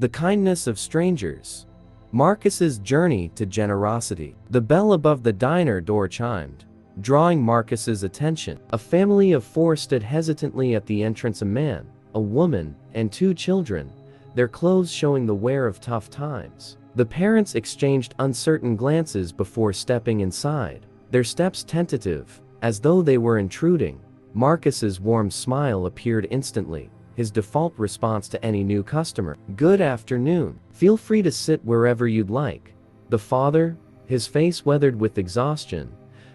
The kindness of strangers. Marcus's journey to generosity. The bell above the diner door chimed, drawing Marcus's attention. A family of four stood hesitantly at the entrance, a man, a woman, and two children, their clothes showing the wear of tough times. The parents exchanged uncertain glances before stepping inside, their steps tentative, as though they were intruding. Marcus's warm smile appeared instantly, his default response to any new customer. "Good afternoon. Feel free to sit wherever you'd like." The father, his face weathered with exhaustion,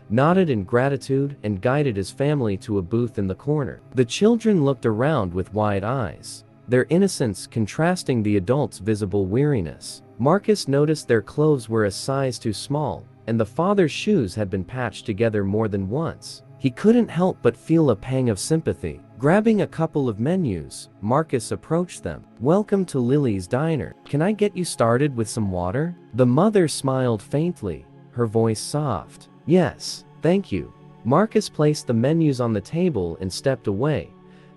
nodded in gratitude and guided his family to a booth in the corner. The children looked around with wide eyes, their innocence contrasting the adults' visible weariness. Marcus noticed their clothes were a size too small, and the father's shoes had been patched together more than once. He couldn't help but feel a pang of sympathy. Grabbing a couple of menus, Marcus approached them. "Welcome to Lily's Diner. Can I get you started with some water?" The mother smiled faintly, her voice soft. "Yes, thank you." Marcus placed the menus on the table and stepped away,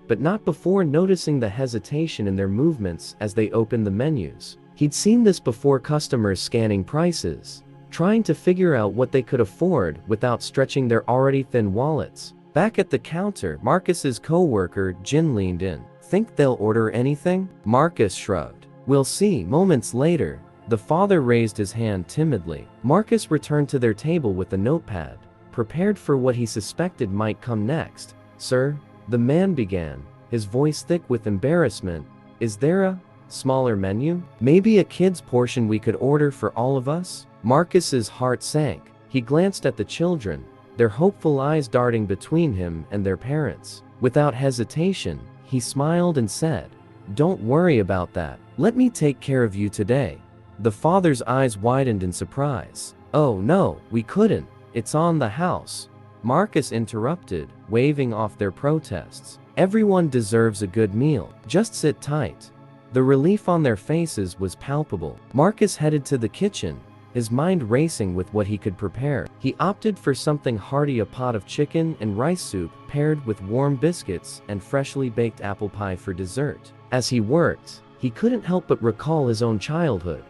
but not before noticing the hesitation in their movements as they opened the menus. He'd seen this before: customers scanning prices, trying to figure out what they could afford without stretching their already thin wallets. Back at the counter, Marcus's co-worker Jin leaned in. "Think they'll order anything?" Marcus shrugged. "We'll see." Moments later, the father raised his hand timidly. Marcus returned to their table with a notepad, prepared for what he suspected might come next. "Sir," the man began, his voice thick with embarrassment, "is there a smaller menu? Maybe a kid's portion we could order for all of us?" Marcus's heart sank. He glanced at the children, their hopeful eyes darting between him and their parents. Without hesitation, he smiled and said, "Don't worry about that. Let me take care of you today." The father's eyes widened in surprise. "Oh no, we couldn't. It's on the house," Marcus interrupted, waving off their protests. "Everyone deserves a good meal. Just sit tight." The relief on their faces was palpable. Marcus headed to the kitchen, his mind racing with what he could prepare. He opted for something hearty: a pot of chicken and rice soup paired with warm biscuits and freshly baked apple pie for dessert. As he worked, he couldn't help but recall his own childhood,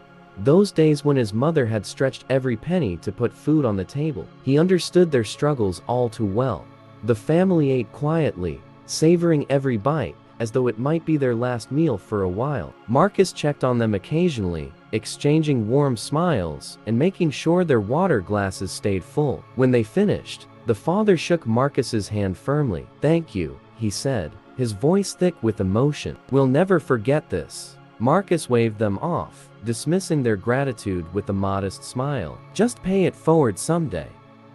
those days when his mother had stretched every penny to put food on the table. He understood their struggles all too well. The family ate quietly, savoring every bite, as though it might be their last meal for a while. Marcus checked on them occasionally, exchanging warm smiles and making sure their water glasses stayed full. When they finished, the father shook Marcus's hand firmly. "Thank you," he said, his voice thick with emotion. "We'll never forget this." Marcus waved them off, dismissing their gratitude with a modest smile. "Just pay it forward someday."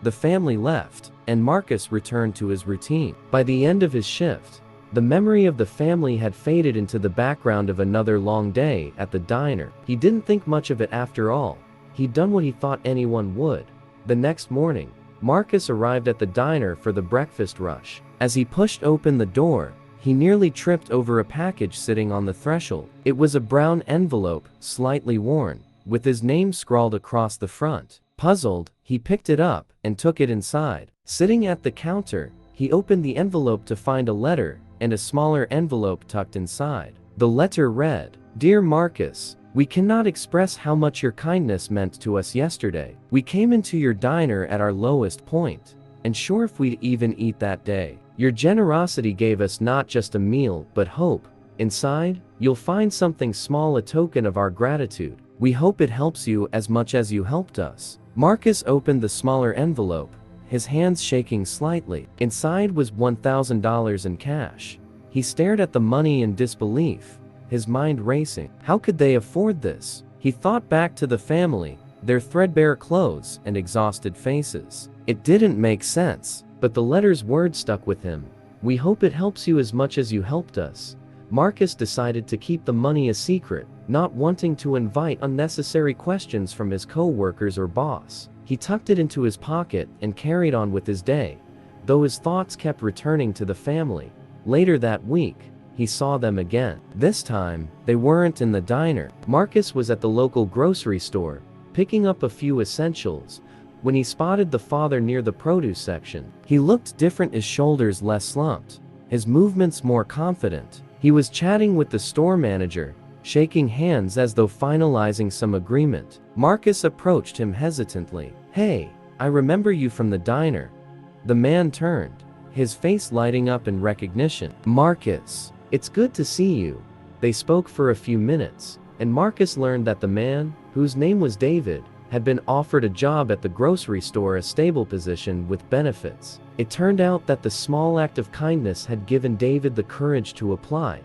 The family left, and Marcus returned to his routine. By the end of his shift, the memory of the family had faded into the background of another long day at the diner. He didn't think much of it after all. He'd done what he thought anyone would. The next morning, Marcus arrived at the diner for the breakfast rush. As he pushed open the door, he nearly tripped over a package sitting on the threshold. It was a brown envelope, slightly worn, with his name scrawled across the front. Puzzled, he picked it up and took it inside. Sitting at the counter, he opened the envelope to find a letter and a smaller envelope tucked inside. The letter read, "Dear Marcus, we cannot express how much your kindness meant to us yesterday. We came into your diner at our lowest point, and sure if we'd even eat that day. Your generosity gave us not just a meal, but hope. Inside, you'll find something small, a token of our gratitude. We hope it helps you as much as you helped us." Marcus opened the smaller envelope, his hands shaking slightly. Inside was $1,000 in cash. He stared at the money in disbelief, his mind racing. How could they afford this? He thought back to the family, their threadbare clothes and exhausted faces. It didn't make sense, but the letter's words stuck with him. "We hope it helps you as much as you helped us." Marcus decided to keep the money a secret, not wanting to invite unnecessary questions from his co-workers or boss. He tucked it into his pocket and carried on with his day, though his thoughts kept returning to the family. Later that week, he saw them again. This time, they weren't in the diner. Marcus was at the local grocery store, picking up a few essentials, when he spotted the father near the produce section. He looked different, his shoulders less slumped, his movements more confident. He was chatting with the store manager, shaking hands as though finalizing some agreement. Marcus approached him hesitantly. "Hey, I remember you from the diner." The man turned, his face lighting up in recognition. "Marcus, it's good to see you." They spoke for a few minutes, and Marcus learned that the man, whose name was David, had been offered a job at the grocery store, a stable position with benefits. It turned out that the small act of kindness had given David the courage to apply.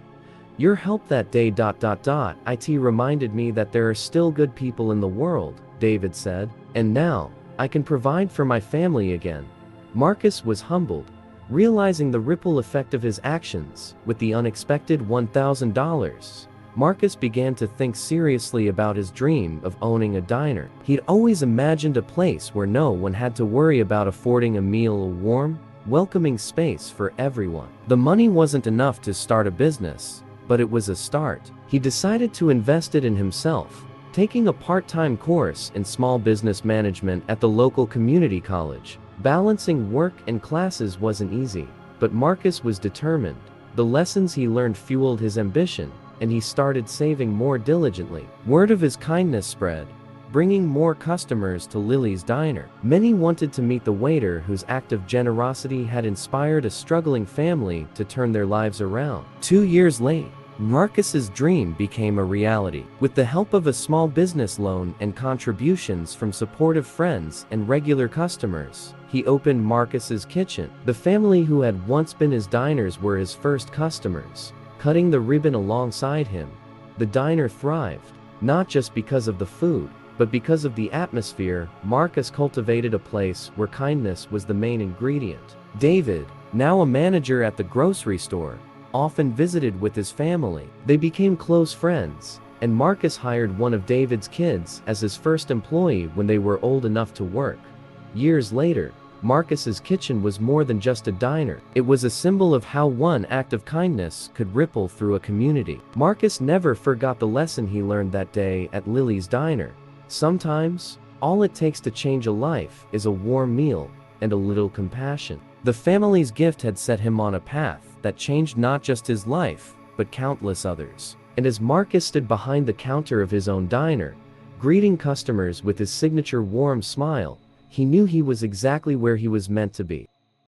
"Your help that day ... It reminded me that there are still good people in the world," David said, "and now, I can provide for my family again." Marcus was humbled, realizing the ripple effect of his actions. With the unexpected $1,000, Marcus began to think seriously about his dream of owning a diner. He'd always imagined a place where no one had to worry about affording a meal, a warm, welcoming space for everyone. The money wasn't enough to start a business, but it was a start. He decided to invest it in himself, taking a part-time course in small business management at the local community college. Balancing work and classes wasn't easy, but Marcus was determined. The lessons he learned fueled his ambition, and he started saving more diligently. Word of his kindness spread, bringing more customers to Lily's diner. Many wanted to meet the waiter whose act of generosity had inspired a struggling family to turn their lives around. 2 years later, Marcus's dream became a reality. With the help of a small business loan and contributions from supportive friends and regular customers, he opened Marcus's Kitchen. The family who had once been his diners were his first customers, cutting the ribbon alongside him. The diner thrived, not just because of the food, but because of the atmosphere. Marcus cultivated a place where kindness was the main ingredient. David, now a manager at the grocery store, often visited with his family. They became close friends, and Marcus hired one of David's kids as his first employee when they were old enough to work. Years later, Marcus's Kitchen was more than just a diner. It was a symbol of how one act of kindness could ripple through a community. Marcus never forgot the lesson he learned that day at Lily's diner. Sometimes, all it takes to change a life is a warm meal and a little compassion. The family's gift had set him on a path that changed not just his life, but countless others. And as Marcus stood behind the counter of his own diner, greeting customers with his signature warm smile, he knew he was exactly where he was meant to be.